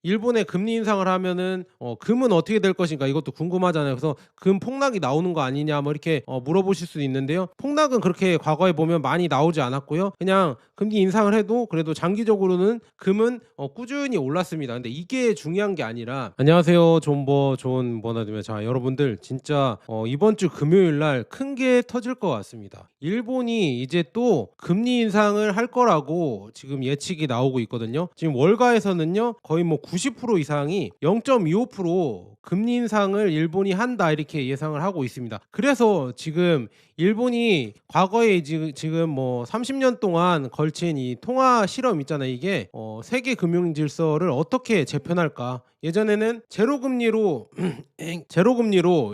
일본의 금리 인상을 하면은 금은 어떻게 될 것인가 이것도 궁금하잖아요. 그래서 금 폭락이 나오는 거 아니냐 뭐 이렇게 물어보실 수도 있는데요. 폭락은 그렇게 과거에 보면 많이 나오지 않았고요. 그냥 금리 인상을 해도 그래도 장기적으로는 금은 꾸준히 올랐습니다. 근데 이게 중요한 게 아니라 안녕하세요. 존버 존 버나드입니다. 자, 여러분들 진짜 이번 주 금요일 날 큰 게 터질 것 같습니다. 일본이 이제 또 금리 인상을 할 거라고 지금 예측이 나오고 있거든요. 지금 월가에서는요 거의 뭐 90% 이상이 0.25% 금리 인상을 일본이 한다 이렇게 예상을 하고 있습니다. 그래서 지금 일본이 과거에 지금 뭐 30년 동안 걸친 이 통화 실험 있잖아요. 이게 세계 금융 질서를 어떻게 재편할까? 예전에는 제로 금리로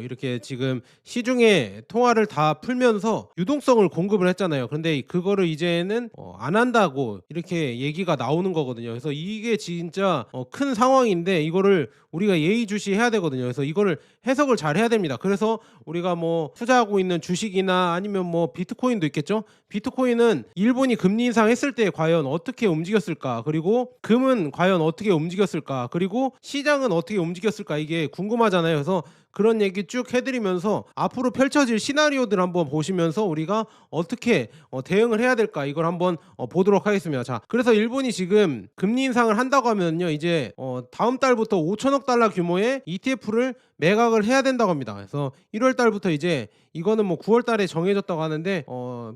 이렇게 지금 시중에 통화를 다 풀면서 유동성을 공급을 했잖아요. 그런데 그거를 이제는 안 한다고 이렇게 얘기가 나오는 거거든요. 그래서 이게 진짜 큰 상황인데 이거를 우리가 예의주시해야 되거든요. 그래서 이거를 해석을 잘 해야 됩니다. 그래서 우리가 뭐 투자하고 있는 주식이나 아니면 뭐 비트코인도 있겠죠. 비트코인은 일본이 금리 인상했을 때 과연 어떻게 움직였을까? 그리고 금은 과연 어떻게 움직였을까? 그리고 시장은 어떻게 움직였을까? 이게 궁금하잖아요. 그래서 그런 얘기 쭉 해드리면서 앞으로 펼쳐질 시나리오들 한번 보시면서 우리가 어떻게 대응을 해야 될까 이걸 한번 보도록 하겠습니다. 자, 그래서 일본이 지금 금리 인상을 한다고 하면요 이제 다음 달부터 5천억 달러 규모의 ETF를 매각을 해야 된다고 합니다. 그래서 1월 달부터 이제 이거는 뭐 9월 달에 정해졌다고 하는데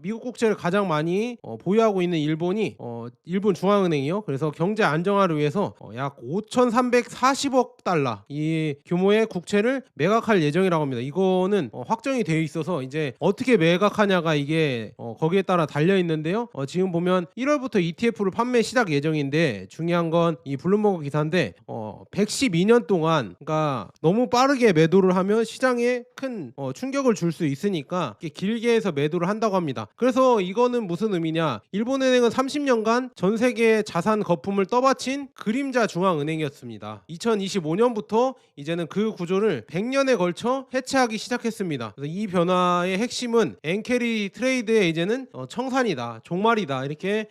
미국 국채를 가장 많이 보유하고 있는 일본이 일본 중앙은행이요. 그래서 경제 안정화를 위해서 약 5,340억 달러 이 규모의 국채를 매각할 예정이라고 합니다. 이거는 확정이 되어 있어서 이제 어떻게 매각하냐가 이게 거기에 따라 달려 있는데요. 지금 보면 1월부터 ETF를 판매 시작 예정인데 중요한 건 이 블룸버그 기사인데 112년 동안 그러니까 너무 빠르게 매도를 하면 시장에 큰 충격을 줄 수 있으니까 길게 해서 매도를 한다고 합니다. 그래서 이거는 무슨 의미냐? 일본은행은 30년간 전 세계 자산 거품을 떠받친 그림자 중앙은행이었습니다. 2025년부터 이제는 그 구조를 100년에 걸쳐 해체하기 시작했습니다. 그래서 이 변화의 핵심은 엔캐리 트레이드의 이제는 청산이다, 종말이다 이렇게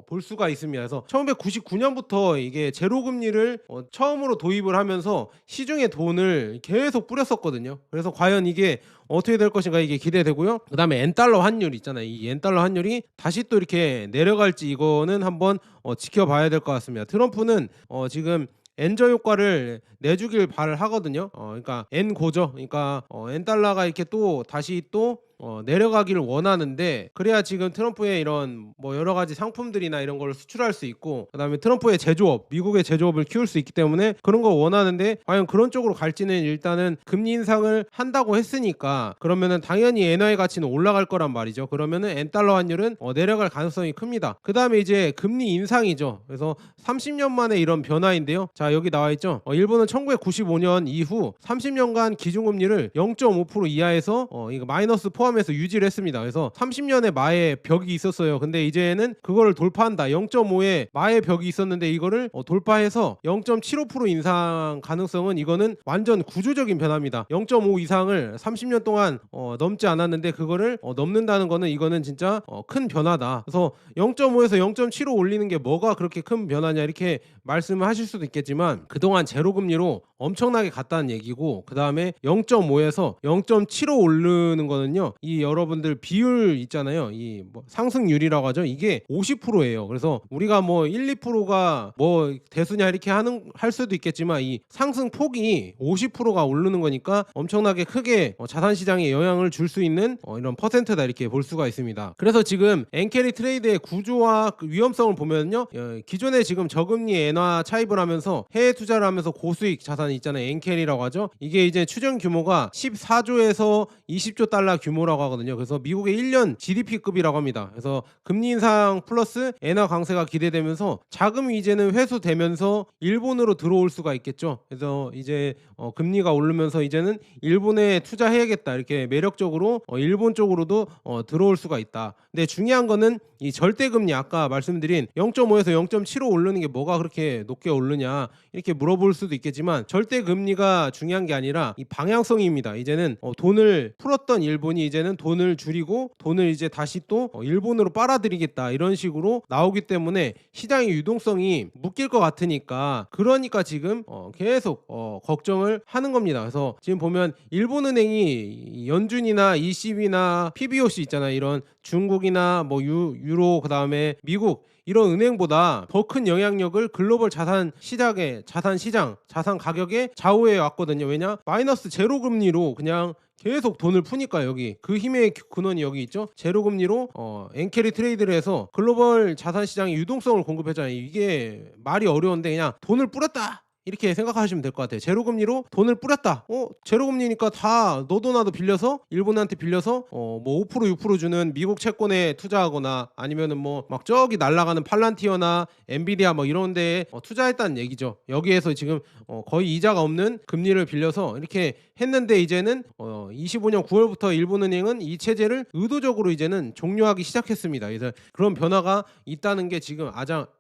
볼 수가 있습니다. 그래서 1999년부터 이게 제로 금리를 처음으로 도입을 하면서 시중에 돈을 계속 뿌렸었거든요. 그래서 과연 이게 어떻게 될 것인가 이게 기대되고요. 그다음에 엔달러 환율 있잖아요. 이 엔달러 환율이 다시 또 이렇게 내려갈지 이거는 한번 지켜봐야 될 것 같습니다. 트럼프는 지금 엔저 효과를 내주길 바라거든요. 그러니까 엔 고죠. 그러니까 엔 달러가 이렇게 또 다시 또 내려가기를 원하는데 그래야 지금 트럼프의 이런 뭐 여러 가지 상품들이나 이런 걸 수출할 수 있고 그다음에 트럼프의 제조업, 미국의 제조업을 키울 수 있기 때문에 그런 거 원하는데 과연 그런 쪽으로 갈지는 일단은 금리 인상을 한다고 했으니까 그러면은 당연히 엔화의 가치는 올라갈 거란 말이죠. 그러면은 엔 달러 환율은 내려갈 가능성이 큽니다. 그다음에 이제 금리 인상이죠. 그래서 30년 만에 이런 변화인데요. 자, 여기 나와 있죠. 일본은 1995년 이후 30년간 기준금리를 0.5% 이하에서 이거 마이너스 포함해서 유지를 했습니다. 그래서 30년의 마의 벽이 있었어요. 근데 이제는 그거를 돌파한다. 0.5의 마의 벽이 있었는데 이거를 돌파해서 0.75% 인상 가능성은 이거는 완전 구조적인 변화입니다. 0.5 이상을 30년 동안 넘지 않았는데 그거를 넘는다는 거는 이거는 진짜 큰 변화다. 그래서 0.5에서 0.75 올리는 게 뭐가 그렇게 큰 변화냐 이렇게 말씀을 하실 수도 있겠지만 그동안 제로금리로 엄청나게 갔다는 얘기고 그다음에 0.5에서 0.75 오르는 거는요. 이 여러분들 비율 있잖아요. 이 뭐 상승률이라고 하죠. 이게 50%예요. 그래서 우리가 뭐 1, 2%가 뭐 대수냐 이렇게 할 수도 있겠지만 이 상승 폭이 50%가 오르는 거니까 엄청나게 크게 자산 시장에 영향을 줄 수 있는 이런 퍼센트다 이렇게 볼 수가 있습니다. 그래서 지금 엔캐리 트레이드의 구조와 그 위험성을 보면요. 기존에 지금 저금리 엔화 차입을 하면서 해외 투자를 하면서 고수익 자산이 있잖아요. 엔캐리라고 하죠. 이게 이제 추정 규모가 14조에서 20조 달러 규모라고 하거든요. 그래서 미국의 1년 GDP급이라고 합니다. 그래서 금리 인상 플러스 엔화 강세가 기대되면서 자금이 이제는 회수되면서 일본으로 들어올 수가 있겠죠. 그래서 이제 금리가 오르면서 이제는 일본에 투자해야겠다 이렇게 매력적으로 일본 쪽으로도 들어올 수가 있다. 근데 중요한 거는 이 절대금리 아까 말씀드린 0.5에서 0.75 오르는 게 뭐가 그렇게 높게 오르냐 이렇게 물어볼 수도 있겠지만 절대금리가 중요한 게 아니라 이 방향성입니다. 이제는 돈을 풀었던 일본이 이제는 이제는 돈을 줄이고 돈을 이제 다시 또 일본으로 빨아들이겠다 이런 식으로 나오기 때문에 시장의 유동성이 묶일 것 같으니까 그러니까 지금 계속 걱정을 하는 겁니다. 그래서 지금 보면 일본은행이 연준이나 ECB나 PBOC 있잖아요. 이런 중국이나 뭐 유로 그다음에 미국 이런 은행보다 더 큰 영향력을 글로벌 자산 시장에 자산 가격에 좌우해 왔거든요. 왜냐? 마이너스 제로 금리로 그냥 계속 돈을 푸니까 여기 그 힘의 근원이 여기 있죠. 제로 금리로 엔캐리 트레이드를 해서 글로벌 자산 시장에 유동성을 공급했잖아요. 이게 말이 어려운데 그냥 돈을 뿌렸다. 이렇게 생각하시면 될 것 같아요. 제로금리로 돈을 뿌렸다. 제로금리니까 다 너도 나도 빌려서 일본한테 빌려서 뭐 5% 6% 주는 미국 채권에 투자하거나 아니면은 뭐 막 저기 날아가는 팔란티어나 엔비디아 뭐 이런 데에 투자했다는 얘기죠. 여기에서 지금 거의 이자가 없는 금리를 빌려서 이렇게 했는데 이제는 25년 9월부터 일본은행은 이 체제를 의도적으로 이제는 종료하기 시작했습니다. 그래서 그런 변화가 있다는 게 지금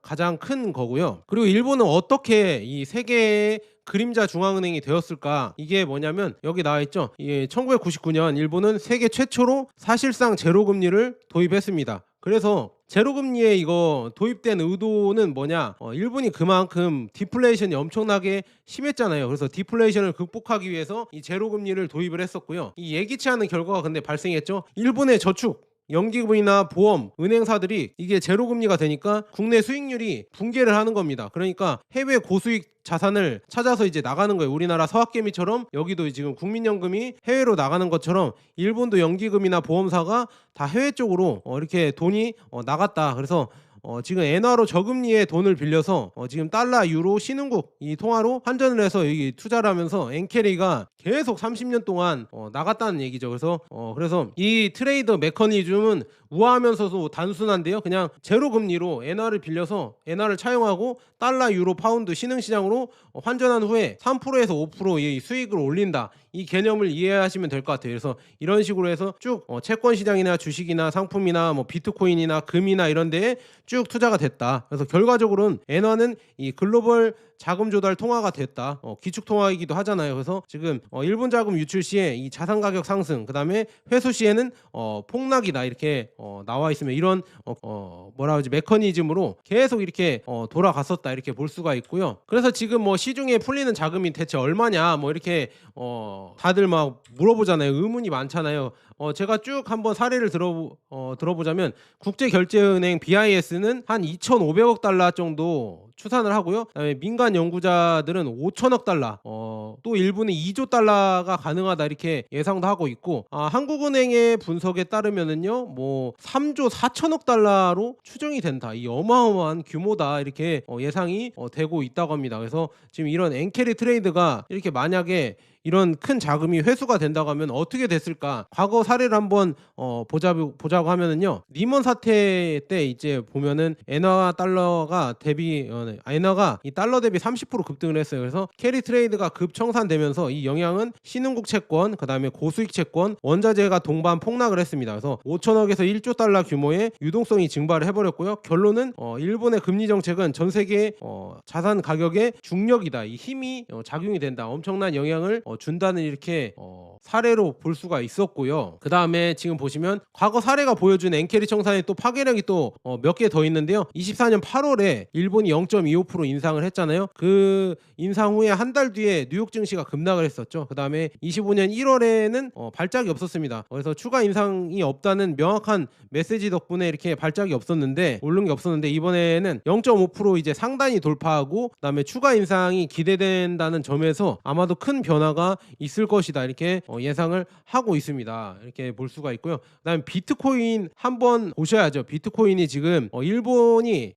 가장 큰 거고요. 그리고 일본은 어떻게 이 세계의 그림자 중앙은행이 되었을까? 이게 뭐냐면 여기 나와 있죠. 1999년 일본은 세계 최초로 사실상 제로금리를 도입했습니다. 그래서 제로금리에 이거 도입된 의도는 뭐냐? 일본이 그만큼 디플레이션이 엄청나게 심했잖아요. 그래서 디플레이션을 극복하기 위해서 이 제로금리를 도입을 했었고요. 이 예기치 않은 결과가 근데 발생했죠. 일본의 저축 연기금이나 보험, 은행사들이 이게 제로금리가 되니까 국내 수익률이 붕괴를 하는 겁니다. 그러니까 해외 고수익 자산을 찾아서 이제 나가는 거예요. 우리나라 서학개미처럼 여기도 지금 국민연금이 해외로 나가는 것처럼 일본도 연기금이나 보험사가 다 해외 쪽으로 이렇게 돈이 나갔다. 그래서 지금 엔화로 저금리에 돈을 빌려서 지금 달러, 유로, 신흥국 이 통화로 환전을 해서 여기 투자를 하면서 엔캐리가 계속 30년 동안 나갔다는 얘기죠. 그래서 이 트레이더 메커니즘은 우아하면서도 단순한데요. 그냥 제로 금리로 엔화를 빌려서 엔화를 차용하고 달러, 유로, 파운드 신흥시장으로 환전한 후에 3%에서 5%의 수익을 올린다. 이 개념을 이해하시면 될 것 같아요. 그래서 이런 식으로 해서 쭉 채권 시장이나 주식이나 상품이나 뭐 비트코인이나 금이나 이런 데에 쭉 투자가 됐다. 그래서 결과적으로는 엔화는 이 글로벌 자금 조달 통화가 됐다. 기축 통화이기도 하잖아요. 그래서 지금 일본 자금 유출 시에 이 자산 가격 상승, 그다음에 회수 시에는 폭락이다 이렇게 나와 있으면 이런 뭐라 그러지 메커니즘으로 계속 이렇게 돌아갔었다 이렇게 볼 수가 있고요. 그래서 지금 뭐 시중에 풀리는 자금이 대체 얼마냐 뭐 이렇게 다들 막 물어보잖아요. 의문이 많잖아요. 제가 쭉 한번 사례를 들어보자면 국제결제은행 BIS는 한 2,500억 달러 정도 추산을 하고요. 그다음에 민간 연구자들은 5천억 달러, 또 일부는 2조 달러가 가능하다 이렇게 예상도 하고 있고, 한국은행의 분석에 따르면은요, 뭐 3조 4천억 달러로 추정이 된다. 이 어마어마한 규모다 이렇게 예상이 되고 있다고 합니다. 그래서 지금 이런 엔캐리 트레이드가 이렇게 만약에 이런 큰 자금이 회수가 된다고 하면 어떻게 됐을까? 과거 사례를 한번 보자고 하면은요. 리먼 사태 때 이제 보면은 엔화 달러가 엔화가 이 달러 대비 30% 급등을 했어요. 그래서 캐리 트레이드가 급청산되면서 이 영향은 신흥국 채권, 그다음에 고수익 채권, 원자재가 동반 폭락을 했습니다. 그래서 5천억에서 1조 달러 규모의 유동성이 증발을 해버렸고요. 결론은 일본의 금리 정책은 전 세계 자산 가격의 중력이다. 이 힘이 작용이 된다. 엄청난 영향을 준다는 이렇게 사례로 볼 수가 있었고요. 그 다음에 지금 보시면 과거 사례가 보여준 엔캐리 청산의 또 파괴력이 또 몇 개 더 있는데요. 24년 8월에 일본이 0.25% 인상을 했잖아요. 그 인상 후에 한 달 뒤에 뉴욕 증시가 급락을 했었죠. 그 다음에 25년 1월에는 발작이 없었습니다. 그래서 추가 인상이 없다는 명확한 메시지 덕분에 이렇게 발작이 없었는데 오른 게 없었는데 이번에는 0.5% 이제 상단이 돌파하고 그다음에 추가 인상이 기대된다는 점에서 아마도 큰 변화가 있을 것이다 이렇게 예상을 하고 있습니다. 이렇게 볼 수가 있고요. 그다음에 비트코인 한번 보셔야죠. 비트코인이 지금 일본이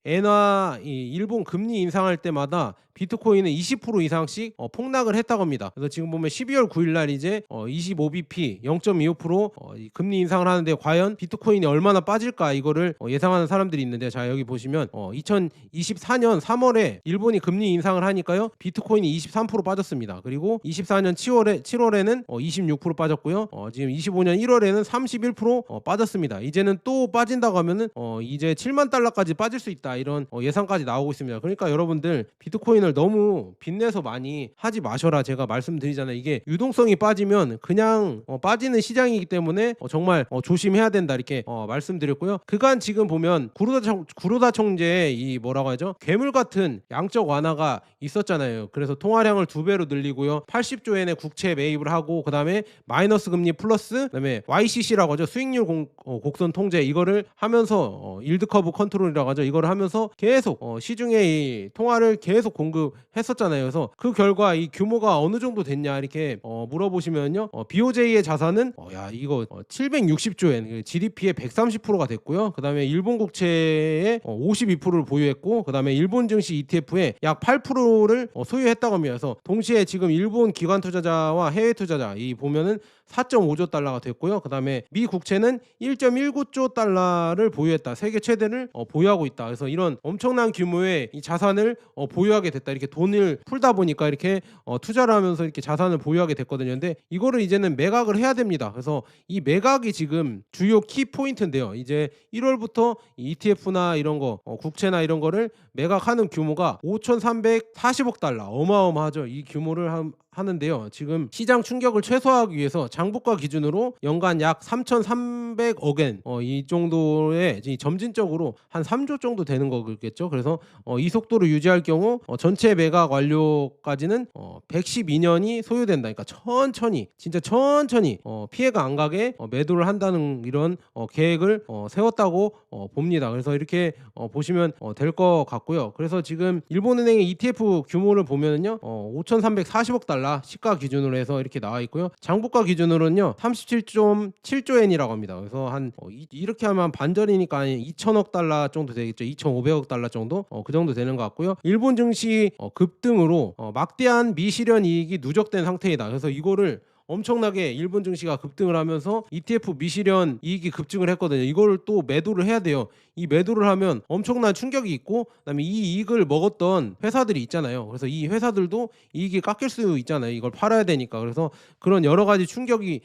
일본 금리 인상할 때마다 비트코인은 20% 이상씩 폭락을 했다고 합니다. 그래서 지금 보면 12월 9일 날 이제 25bp 0.25% 금리 인상을 하는데 과연 비트코인이 얼마나 빠질까 이거를 예상하는 사람들이 있는데 자 여기 보시면 2024년 3월에 일본이 금리 인상을 하니까요. 비트코인이 23% 빠졌습니다. 그리고 24년 7월에는 26% 빠졌고요. 지금 25년 1월에는 31% 빠졌습니다. 이제는 또 빠진다고 하면은 이제 7만 달러까지 빠질 수 있다 이런 예상까지 나오고 있습니다. 그러니까 여러분들 비트코인 비트코인을 너무 빚내서 많이 하지 마셔라 제가 말씀드리잖아요. 이게 유동성이 빠지면 그냥 빠지는 시장이기 때문에 정말 조심해야 된다 이렇게 말씀드렸고요. 그간 지금 보면 구로다 총재의 이 뭐라고 하죠? 괴물 같은 양적 완화가 있었잖아요. 그래서 통화량을 2배로 늘리고요. 80조 엔의 국채 매입을 하고 그다음에 마이너스 금리 플러스 그다음에 YCC라고 하죠. 수익률 곡선 통제 이거를 하면서 일드 커브 컨트롤이라고 하죠. 이거를 하면서 계속 시중에 이 통화를 계속 공급했었잖아요. 그래서 그 결과 이 규모가 어느 정도 됐냐 이렇게 물어보시면요. BOJ의 자산은 이거 760조 엔, GDP의 130%가 됐고요. 그다음에 일본 국채의 52%를 보유했고 그다음에 일본 증시 ETF의 약 8%를 소유했다고 합니다. 그래서 동시에 지금 일본 기관 투자자와 해외 투자자 이 보면은 4.5조 달러가 됐고요. 그다음에 미 국채는 1.19조 달러를 보유했다. 세계 최대를 보유하고 있다. 그래서 이런 엄청난 규모의 이 자산을 보유하게 됐다. 이렇게 돈을 풀다 보니까 이렇게 투자를 하면서 이렇게 자산을 보유하게 됐거든요. 근데 이거를 이제는 매각을 해야 됩니다. 그래서 이 매각이 지금 주요 키 포인트인데요. 이제 1월부터 ETF나 이런 거 국채나 이런 거를 매각하는 규모가 5,340억 달러 어마어마하죠. 이 규모를 하는데요. 지금 시장 충격을 최소화하기 위해서 장부가 기준으로 연간 약 3,300억 엔 이 정도의 점진적으로 한 3조 정도 되는 거겠죠. 그래서 이 속도를 유지할 경우 전체 매각 완료까지는 112년이 소요된다. 그러니까 천천히 진짜 천천히 피해가 안 가게 매도를 한다는 이런 계획을 세웠다고 봅니다. 그래서 이렇게 보시면 될 것 같고요. 그래서 지금 일본은행의 ETF 규모를 보면은요 5,340억 달러 시가 기준으로 해서 이렇게 나와 있고요. 장부가 기준으로는요 37.7조 엔이라고 합니다. 그래서 한 이렇게 하면 반절이니까 2천억 달러 정도 되겠죠. 2,500억 달러 정도 그 정도 되는 것 같고요. 일본 증시 급등으로 막대한 미실현 이익이 누적된 상태이다. 그래서 이거를 엄청나게 일본 증시가 급등을 하면서 ETF 미실현 이익이 급증을 했거든요. 이걸 또 매도를 해야 돼요. 이 매도를 하면 엄청난 충격이 있고 그다음에 이 이익을 먹었던 회사들이 있잖아요. 그래서 이 회사들도 이익이 깎일 수 있잖아요. 이걸 팔아야 되니까. 그래서 그런 여러 가지 충격이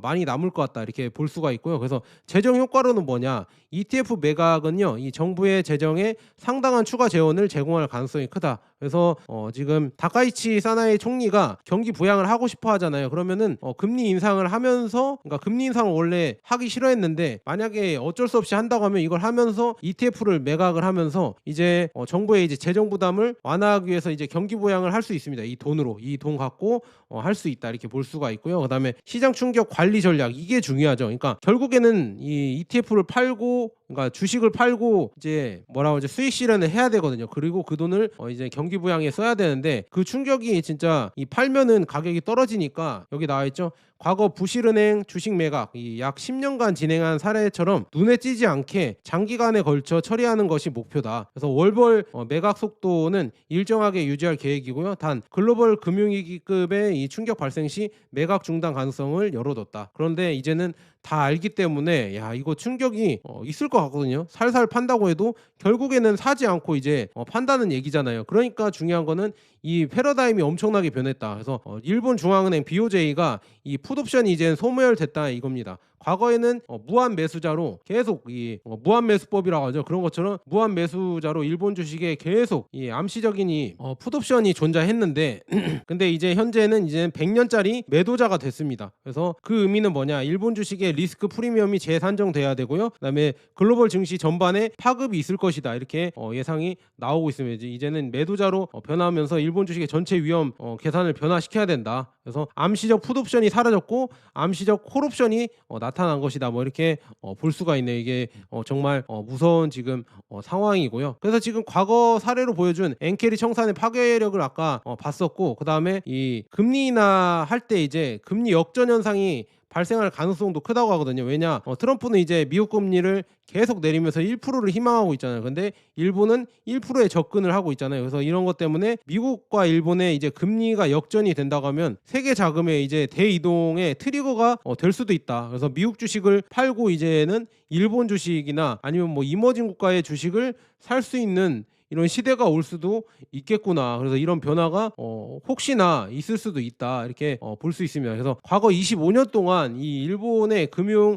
많이 남을 것 같다 이렇게 볼 수가 있고요. 그래서 재정 효과로는 뭐냐? ETF 매각은요. 이 정부의 재정에 상당한 추가 재원을 제공할 가능성이 크다. 그래서 지금 다카이치 사나이 총리가 경기 부양을 하고 싶어 하잖아요. 그러면은 금리 인상을 하면서 그러니까 금리 인상을 원래 하기 싫어했는데 만약에 어쩔 수 없이 한다고 하면 이걸 하면서 ETF를 매각을 하면서 이제 정부의 이제 재정 부담을 완화하기 위해서 이제 경기 부양을 할 수 있습니다. 이 돈으로 이 돈 갖고 할 수 있다 이렇게 볼 수가 있고요. 그다음에 시장 충격 관리 전략 이게 중요하죠. 그러니까 결국에는 이 ETF를 팔고 그러니까 주식을 팔고 이제 뭐라고 이제 수익 실현을 해야 되거든요. 그리고 그 돈을 이제 경기 부양에 써야 되는데 그 충격이 진짜 이 팔면은 가격이 떨어지니까 여기 나와 있죠. 과거 부실은행 주식 매각 약 10년간 진행한 사례처럼 눈에 띄지 않게 장기간에 걸쳐 처리하는 것이 목표다. 그래서 월별 매각 속도는 일정하게 유지할 계획이고요. 단 글로벌 금융위기급의 이 충격 발생 시 매각 중단 가능성을 열어뒀다. 그런데 이제는 다 알기 때문에 이거 충격이 있을 것 같거든요. 살살 판다고 해도 결국에는 사지 않고 이제 판다는 얘기잖아요. 그러니까 중요한 거는 이 패러다임이 엄청나게 변했다. 그래서 일본 중앙은행 BOJ가 이 풋옵션이 이제 소멸됐다 이겁니다. 과거에는 무한 매수자로 계속 이 무한 매수법이라고 하죠. 그런 것처럼 무한 매수자로 일본 주식에 계속 이 암시적인 이 풋옵션이 존재했는데 근데 이제 현재는 이제 100년짜리 매도자가 됐습니다. 그래서 그 의미는 뭐냐? 일본 주식의 리스크 프리미엄이 재산정돼야 되고요. 그다음에 글로벌 증시 전반에 파급이 있을 것이다. 이렇게 예상이 나오고 있습니다. 이제는 매도자로 변하면서 일본 주식의 전체 위험 계산을 변화시켜야 된다. 그래서 암시적 풋옵션이 사라졌고 암시적 콜옵션이 나타난 것이다. 뭐 이렇게 볼 수가 있네요. 이게 정말 무서운 지금 상황이고요. 그래서 지금 과거 사례로 보여준 엔케리 청산의 파괴력을 아까 봤었고 그다음에 이 금리 인하 할 때 이제 금리 역전 현상이 발생할 가능성도 크다고 하거든요. 왜냐? 트럼프는 이제 미국 금리를 계속 내리면서 1%를 희망하고 있잖아요. 근데 일본은 1%에 접근을 하고 있잖아요. 그래서 이런 것 때문에 미국과 일본의 이제 금리가 역전이 된다고 하면 세계 자금의 이제 대이동의 트리거가 될 수도 있다. 그래서 미국 주식을 팔고 이제는 일본 주식이나 아니면 뭐 이머징 국가의 주식을 살 수 있는 이런 시대가 올 수도 있겠구나. 그래서 이런 변화가 혹시나 있을 수도 있다. 이렇게 볼 수 있습니다. 그래서 과거 25년 동안 이 일본의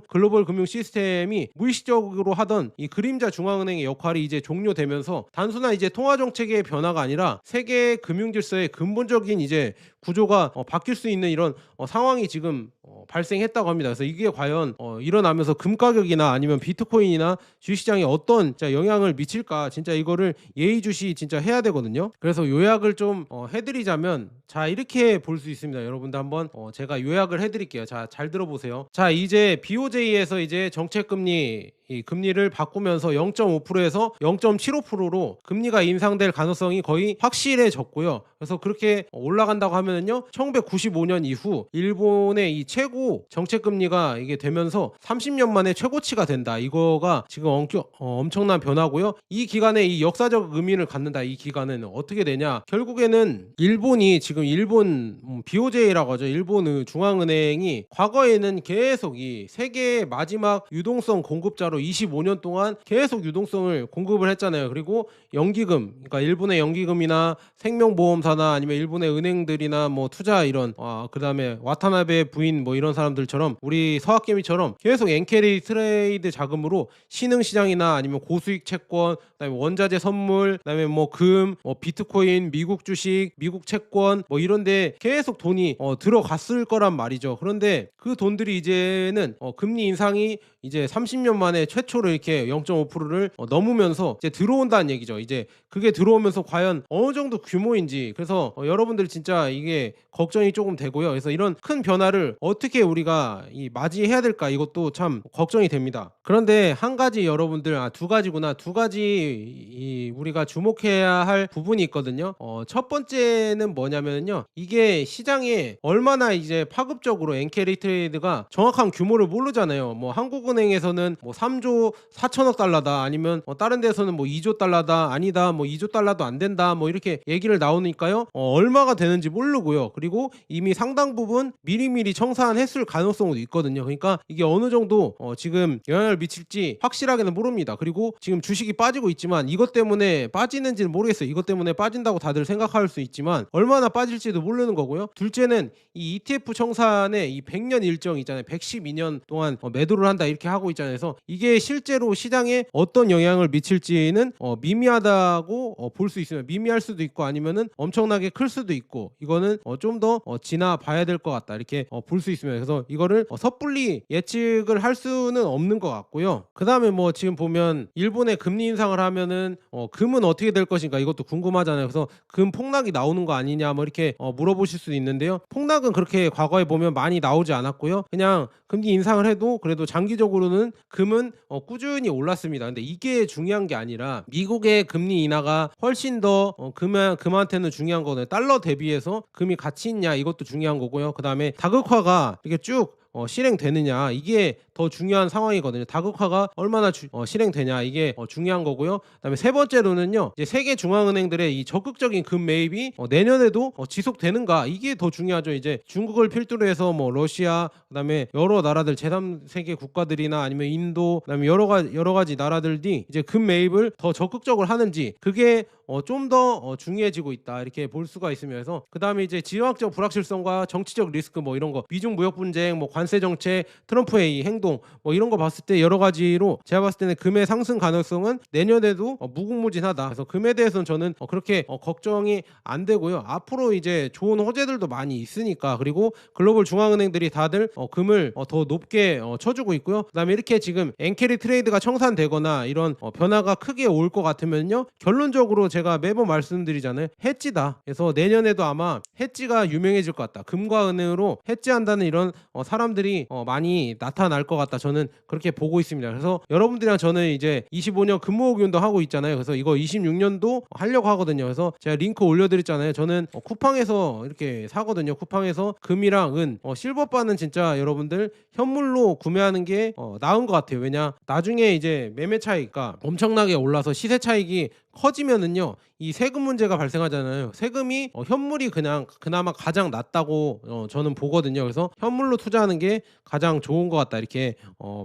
글로벌 금융 시스템이 무의식적으로 하던 이 그림자 중앙은행의 역할이 이제 종료되면서 단순한 이제 통화 정책의 변화가 아니라 세계 금융 질서의 근본적인 이제 구조가 바뀔 수 있는 이런 상황이 지금 발생했다고 합니다. 그래서 이게 과연 일어나면서 금 가격이나 아니면 비트코인이나 주식시장에 어떤 진짜 영향을 미칠까, 진짜 이거를 예의주시 진짜 해야 되거든요. 그래서 요약을 좀 해드리자면, 자, 이렇게 볼 수 있습니다. 여러분들 한번 제가 요약을 해드릴게요. 자, 잘 들어보세요. 자, 이제 BOJ에서 이제 정책금리 이 금리를 바꾸면서 0.5%에서 0.75%로 금리가 인상될 가능성이 거의 확실해졌고요. 그래서 그렇게 올라간다고 하면은요, 1995년 이후 일본의 이 최고 정책금리가 이게 되면서 30년 만에 최고치가 된다. 이거가 지금 엄청난 변화고요. 이 기간에 이 역사적 의미를 갖는다. 이 기간은 어떻게 되냐? 결국에는 일본이 지금 일본 BOJ라고 하죠. 일본 중앙은행이 과거에는 계속 이 세계의 마지막 유동성 공급자로 25년 동안 계속 유동성을 공급을 했잖아요. 그리고 연기금, 그러니까 일본의 연기금이나 생명보험사나 아니면 일본의 은행들이나 뭐 투자 이런 그다음에 와타나베 부인 뭐 이런 사람들처럼 우리 서학개미처럼 계속 엔캐리 트레이드 자금으로 신흥시장이나 아니면 고수익 채권, 그다음에 원자재 선물, 그다음에 뭐 금, 비트코인, 미국 주식, 미국 채권 뭐 이런데 계속 돈이 들어갔을 거란 말이죠. 그런데 그 돈들이 이제는 금리 인상이 이제 30년 만에 최초로 이렇게 0.5%를 넘으면서 이제 들어온다는 얘기죠. 이제 그게 들어오면서 과연 어느 정도 규모인지, 그래서 여러분들 진짜 이게 걱정이 조금 되고요. 그래서 이런 큰 변화를 어떻게 우리가 맞이해야 될까, 이것도 참 걱정이 됩니다. 그런데 한 가지 여러분들, 두 가지구나. 두 가지 우리가 주목해야 할 부분이 있거든요. 첫 번째는 뭐냐면요, 이게 시장에 얼마나 이제 파급적으로 엔캐리 트레이드가 정확한 규모를 모르잖아요. 뭐 한국은행에서는 뭐 3조 4천억 달러다, 아니면 다른 데서는 뭐 2조 달러다, 아니다 뭐 2조 달러도 안 된다, 뭐 이렇게 얘기를 나오니까요, 얼마가 되는지 모르고요. 그리고 이미 상당 부분 미리미리 청산했을 가능성도 있거든요. 그러니까 이게 어느 정도 지금 영향을 미칠지 확실하게는 모릅니다. 그리고 지금 주식이 빠지고 있지만 이것 때문에 빠지는지는 모르겠어요. 이것 때문에 빠진다고 다들 생각할 수 있지만 얼마나 빠질지도 모르는 거고요. 둘째는 이 ETF 청산의 이 100년 일정 있잖아요. 112년 동안 매도를 한다 이렇게 하고 있잖아요. 그래서 이게 실제로 시장에 어떤 영향을 미칠지는 미미하다고 볼 수 있습니다. 미미할 수도 있고 아니면은 엄청나게 클 수도 있고, 이거는 좀 더 지나 봐야 될 것 같다 이렇게 볼 수 있습니다. 그래서 이거를 섣불리 예측을 할 수는 없는 것 같고요. 그 다음에 뭐 지금 보면 일본의 금리 인상을 하면은 금은 어떻게 될 것인가, 이것도 궁금하잖아요. 그래서 금 폭락이 나오는 거 아니냐 뭐 이렇게 물어보실 수도 있는데요. 폭락은 그렇게 과거에 보면 많이 나오지 않았고요. 그냥 금리 인상을 해도 그래도 장기적으로는 금은 꾸준히 올랐습니다. 근데 이게 중요한 게 아니라 미국의 금리 인하가 훨씬 더 금한테는 중요한 거는 달러 대비해서 금이 가치 있냐, 이것도 중요한 거고요. 그 다음에 다극화가 이렇게 쭉 실행되느냐, 이게 더 중요한 상황이거든요. 다극화가 얼마나 실행되냐, 이게 중요한 거고요. 그다음에 세 번째로는요, 이제 세계 중앙은행들의 이 적극적인 금 매입이 내년에도 지속되는가, 이게 더 중요하죠. 이제 중국을 필두로 해서 뭐 러시아, 그다음에 여러 나라들 제3세계 국가들이나 아니면 인도, 그다음에 여러 가지 나라들이 이제 금 매입을 더 적극적으로 하는지, 그게 좀 더 중요해지고 있다 이렇게 볼 수가 있으면서, 그래서 그다음에 이제 지정학적 불확실성과 정치적 리스크 뭐 이런 거, 미중 무역 분쟁, 뭐 관세 정책, 트럼프의 이 행동 뭐 이런 거 봤을 때 여러 가지로 제가 봤을 때는 금의 상승 가능성은 내년에도 무궁무진하다. 그래서 금에 대해서는 저는 그렇게 걱정이 안 되고요. 앞으로 이제 좋은 호재들도 많이 있으니까, 그리고 글로벌 중앙은행들이 다들 금을 더 높게 쳐주고 있고요. 그다음에 이렇게 지금 엔캐리 트레이드가 청산되거나 이런 변화가 크게 올 것 같으면요, 결론적으로 제가 매번 말씀드리잖아요. 해지다. 그래서 내년에도 아마 해지가 유명해질 것 같다. 금과 은으로 해지한다는 이런 사람들이 많이 나타날 것 같다. 저는 그렇게 보고 있습니다. 그래서 여러분들이랑 저는 이제 25년 금모으기운동 하고 있잖아요. 그래서 이거 26년도 하려고 하거든요. 그래서 제가 링크 올려드렸잖아요. 저는 쿠팡에서 이렇게 사거든요. 쿠팡에서 금이랑 은, 실버바는 진짜 여러분들 현물로 구매하는 게 나은 것 같아요. 왜냐, 나중에 이제 매매 차익가 엄청나게 올라서 시세 차익이 커지면은요, 이 세금 문제가 발생하잖아요. 세금이 현물이 그냥 그나마 가장 낫다고 저는 보거든요. 그래서 현물로 투자하는 게 가장 좋은 것 같다 이렇게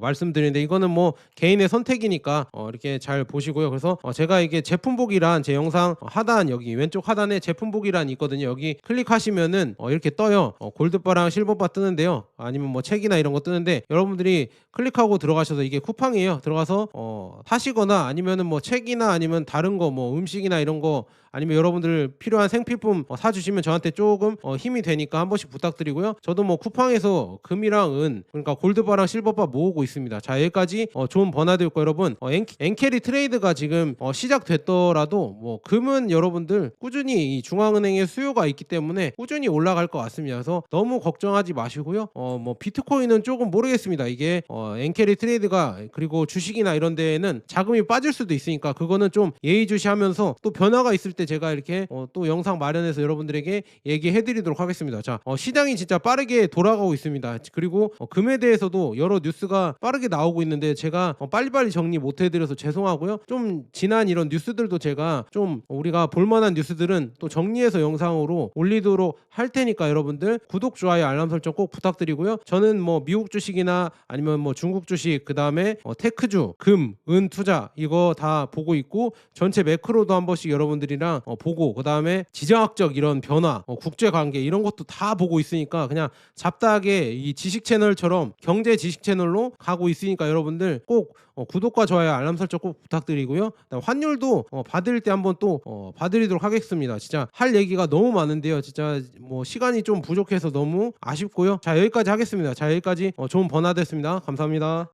말씀드리는데, 이거는 뭐 개인의 선택이니까 이렇게 잘 보시고요. 그래서 제가 이게 제품 보기란, 제 영상 하단 여기 왼쪽 하단에 제품 보기란이 있거든요. 여기 클릭하시면은 이렇게 떠요. 골드바랑 실버바 뜨는데요. 아니면 뭐 책이나 이런 거 뜨는데, 여러분들이 클릭하고 들어가셔서, 이게 쿠팡이에요. 들어가서 사시거나, 아니면은 뭐 책이나 아니면 다른 거 뭐 음식이나 이런 거, 아니면 여러분들 필요한 생필품 사주시면 저한테 조금 힘이 되니까 한 번씩 부탁드리고요. 저도 뭐 쿠팡에서 금이랑 은, 그러니까 골드바랑 실버바 모으고 있습니다. 자, 여기까지 좋은 번화되었고, 여러분 엔캐리 트레이드가 지금 시작됐더라도 뭐 금은 여러분들 꾸준히 이 중앙은행의 수요가 있기 때문에 꾸준히 올라갈 것 같습니다. 그래서 너무 걱정하지 마시고요. 뭐 비트코인은 조금 모르겠습니다. 이게 엔캐리 트레이드가, 그리고 주식이나 이런 데에는 자금이 빠질 수도 있으니까 그거는 좀 예의주시하면서, 또 변화가 있을 때 제가 이렇게 또 영상 마련해서 여러분들에게 얘기해 드리도록 하겠습니다. 자, 시장이 진짜 빠르게 돌아가고 있습니다. 그리고 금에 대해서도 여러 뉴스가 빠르게 나오고 있는데, 제가 빨리빨리 정리 못 해드려서 죄송하고요. 좀 지난 이런 뉴스들도 제가 좀 우리가 볼만한 뉴스들은 또 정리해서 영상으로 올리도록 할 테니까, 여러분들 구독, 좋아요, 알람 설정 꼭 부탁드리고요. 저는 뭐 미국 주식이나 아니면 뭐 중국 주식, 그 다음에 테크주, 금, 은 투자 이거 다 보고 있고, 전체 매크로도 한 번씩 여러분들이랑 보고, 그 다음에 지정학적 이런 변화, 국제 관계 이런 것도 다 보고 있으니까, 그냥 잡다하게 이 지식 채널처럼 경제 지식 채널로 가고 있으니까, 여러분들 꼭 구독과 좋아요, 알람 설정 꼭 부탁드리고요. 그다음 환율도 받을 때 한번 또 봐드리도록 하겠습니다. 진짜 할 얘기가 너무 많은데요. 진짜 뭐 시간이 좀 부족해서 너무 아쉽고요. 자, 여기까지 하겠습니다. 자, 여기까지 좋은 번화 됐습니다. 감사합니다.